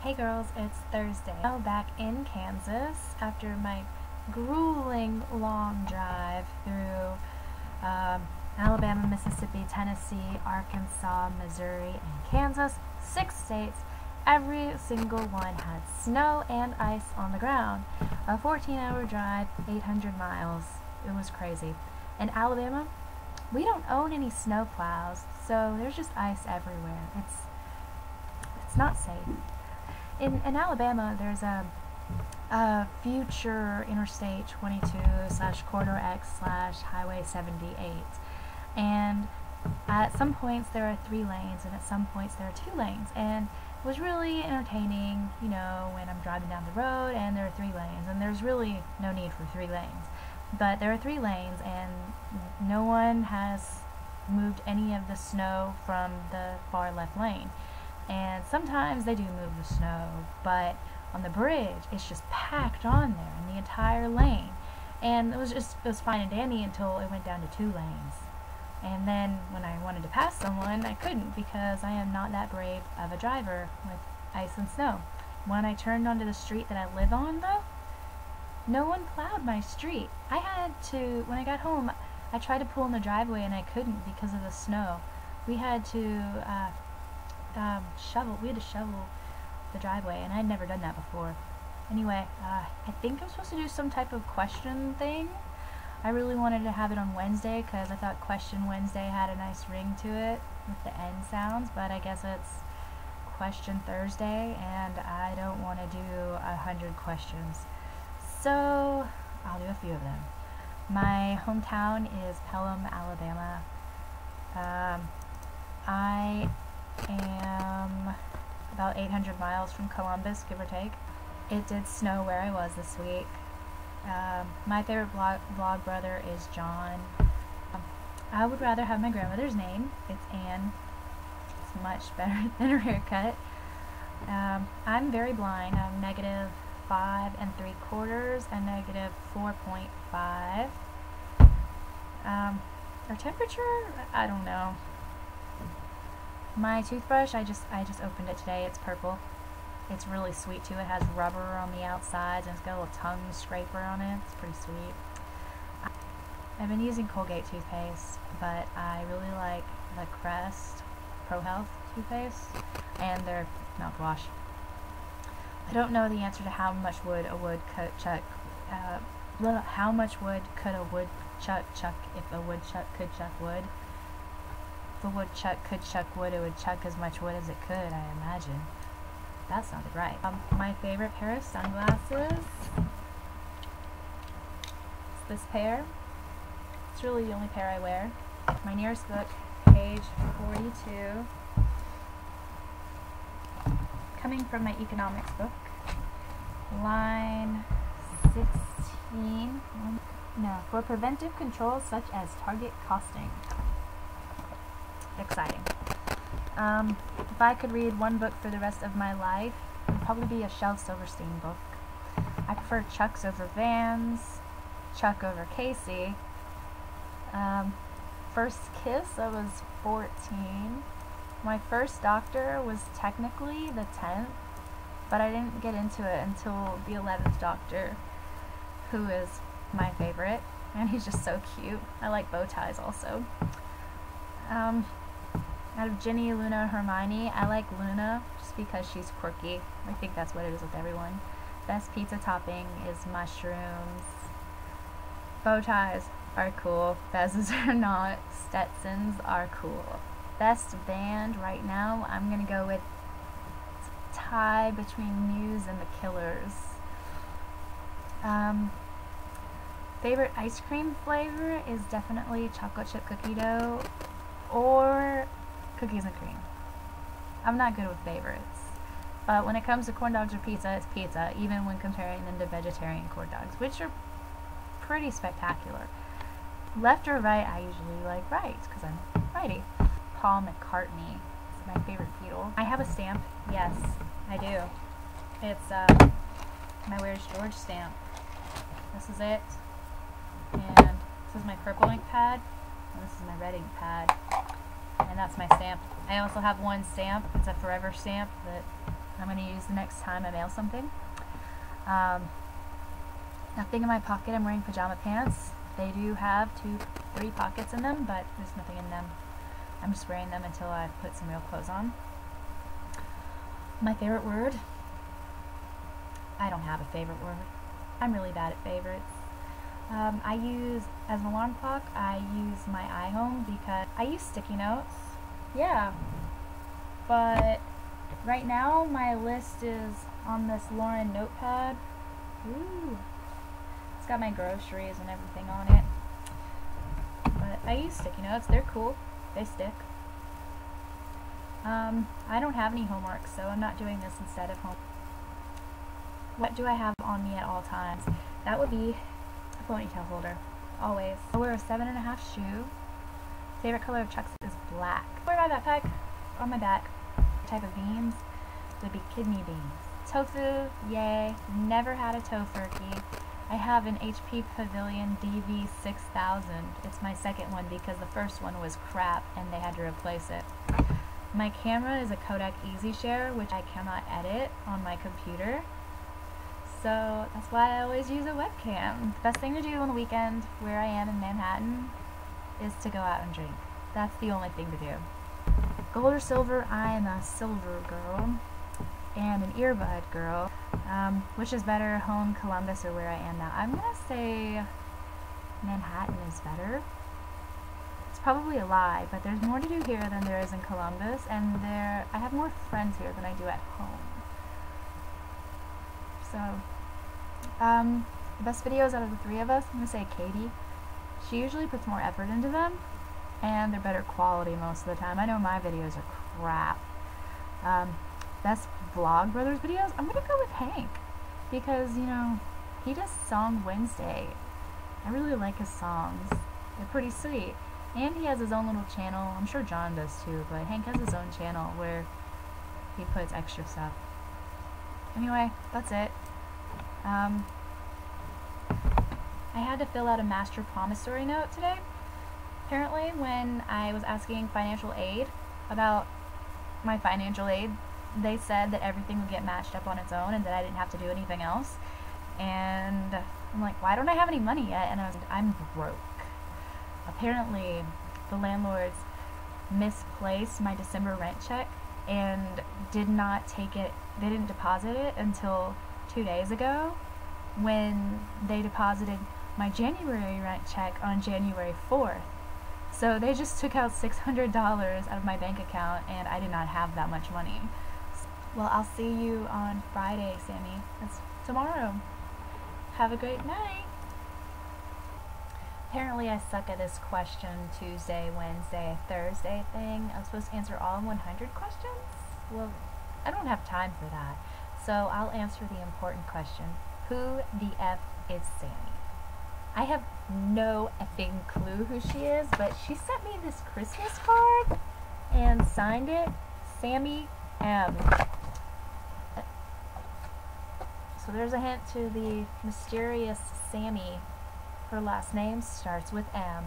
Hey girls, it's Thursday. Now back in Kansas after my grueling long drive through Alabama, Mississippi, Tennessee, Arkansas, Missouri, and Kansas. 6 states. Every single one had snow and ice on the ground. A 14-hour drive, 800 miles. It was crazy. In Alabama, we don't own any snow plows, so there's just ice everywhere. It's not safe. In Alabama, there's a future Interstate 22/Corridor X/Highway 78, and at some points there are 3 lanes, and at some points there are 2 lanes, and it was really entertaining, you know, when I'm driving down the road and there are 3 lanes, and there's really no need for 3 lanes, but there are 3 lanes, and no one has moved any of the snow from the far left lane. And sometimes they do move the snow, but on the bridge it's just packed on there in the entire lane. And it was fine and dandy until it went down to 2 lanes. And then when I wanted to pass someone, I couldn't, because I am not that brave of a driver with ice and snow. When I turned onto the street that I live on, though, no one plowed my street. I had to, when I got home, I tried to pull in the driveway and I couldn't because of the snow. We had to shovel the driveway, and I'd never done that before. Anyway, I think I'm supposed to do some type of question thing. I really wanted to have it on Wednesday because I thought Question Wednesday had a nice ring to it with the N sounds, but I guess it's Question Thursday, and I don't want to do 100 questions. So I'll do a few of them. My hometown is Pelham, Alabama. I am about 800 miles from Columbus, give or take. It did snow where I was this week. My favorite vlog brother is John. I would rather have my grandmother's name. It's Anne. It's much better than her haircut. I'm very blind. I'm -5 3/4 and -4.5. Our temperature? I don't know. My toothbrush, I just opened it today. It's purple. It's really sweet too. It has rubber on the outsides and it's got a little tongue scraper on it. It's pretty sweet. I've been using Colgate toothpaste, but I really like the Crest Pro Health toothpaste and their mouthwash. I don't know the answer to how much wood a woodchuck how much wood could a woodchuck chuck if a woodchuck could chuck wood. If a woodchuck could chuck wood, it would chuck as much wood as it could, I imagine. That sounded right. My favorite pair of sunglasses is this pair. It's really the only pair I wear. My nearest book, page 42. Coming from my economics book. Line 16. No, for preventive controls such as target costing. Exciting. If I could read one book for the rest of my life, it would probably be a Shel Silverstein book. I prefer Chuck's over Vans, Chuck over Casey. First kiss, I was 14. My first doctor was technically the 10th, but I didn't get into it until the 11th doctor, who is my favorite, and he's just so cute. I like bow ties also. Out of Ginny, Luna, Hermione, I like Luna just because she's quirky. I think that's what it is with everyone. Best pizza topping is mushrooms. Bow ties are cool. Fezes are not. Stetsons are cool. Best band right now, I'm gonna go with tie between Muse and the Killers. Favorite ice cream flavor is definitely chocolate chip cookie dough or cookies and cream. I'm not good with favorites, but when it comes to corn dogs or pizza, it's pizza, even when comparing them to vegetarian corn dogs, which are pretty spectacular. Left or right, I usually like right, because I'm righty. Paul McCartney is my favorite Beatle. I have a stamp. Yes, I do. It's my Where's George stamp. This is it, and this is my purple ink pad, and this is my red ink pad. And that's my stamp. I also have one stamp. It's a forever stamp that I'm going to use the next time I mail something. Nothing in my pocket. I'm wearing pajama pants. They do have 3 pockets in them, but there's nothing in them. I'm just wearing them until I put some real clothes on. My favorite word? I don't have a favorite word. I'm really bad at favorites. I use, as an alarm clock, I use my iHome because I use sticky notes. Yeah. But right now my list is on this Lauren notepad. Ooh. It's got my groceries and everything on it. But I use sticky notes. They're cool. They stick. I don't have any homework, so I'm not doing this instead of homework. What do I have on me at all times? That would be a ponytail holder. Always. I wear a 7.5 shoe. Favorite color of Chucks is black. I wear my backpack on my back. Type of beans would be kidney beans. Tofu, yay. Never had a Tofurkey. I have an HP Pavilion DV6000. It's my second one because the first one was crap and they had to replace it. My camera is a Kodak EasyShare, which I cannot edit on my computer. So that's why I always use a webcam. The best thing to do on the weekend where I am in Manhattan is to go out and drink. That's the only thing to do. Gold or silver? I am a silver girl and an earbud girl. Which is better, home, Columbus, or where I am now? I'm gonna say Manhattan is better. It's probably a lie, but there's more to do here than there is in Columbus, and I have more friends here than I do at home. So, the best videos out of the 3 of us, I'm gonna say Katie. She usually puts more effort into them, and they're better quality most of the time. I know my videos are crap. Best Vlogbrothers videos, I'm gonna go with Hank, because, you know, he does Song Wednesday. I really like his songs. They're pretty sweet. And he has his own little channel. I'm sure John does too, but Hank has his own channel where he puts extra stuff. Anyway, that's it. I had to fill out a master promissory note today. Apparently, when I was asking financial aid about my financial aid, they said that everything would get matched up on its own and that I didn't have to do anything else. And I'm like, why don't I have any money yet? And I'm broke. Apparently, the landlords misplaced my December rent check and did not take it, they didn't deposit it until 2 days ago, when they deposited my January rent check on January 4th. So they just took out $600 out of my bank account, and I did not have that much money. Well, I'll see you on Friday, Sammy. That's tomorrow. Have a great night. Apparently I suck at this question Tuesday, Wednesday, Thursday thing. I'm supposed to answer all 100 questions? Well, I don't have time for that. So I'll answer the important question. Who the F is Sammy? I have no effing clue who she is, but she sent me this Christmas card and signed it Sammy M. So there's a hint to the mysterious Sammy. Her last name starts with M.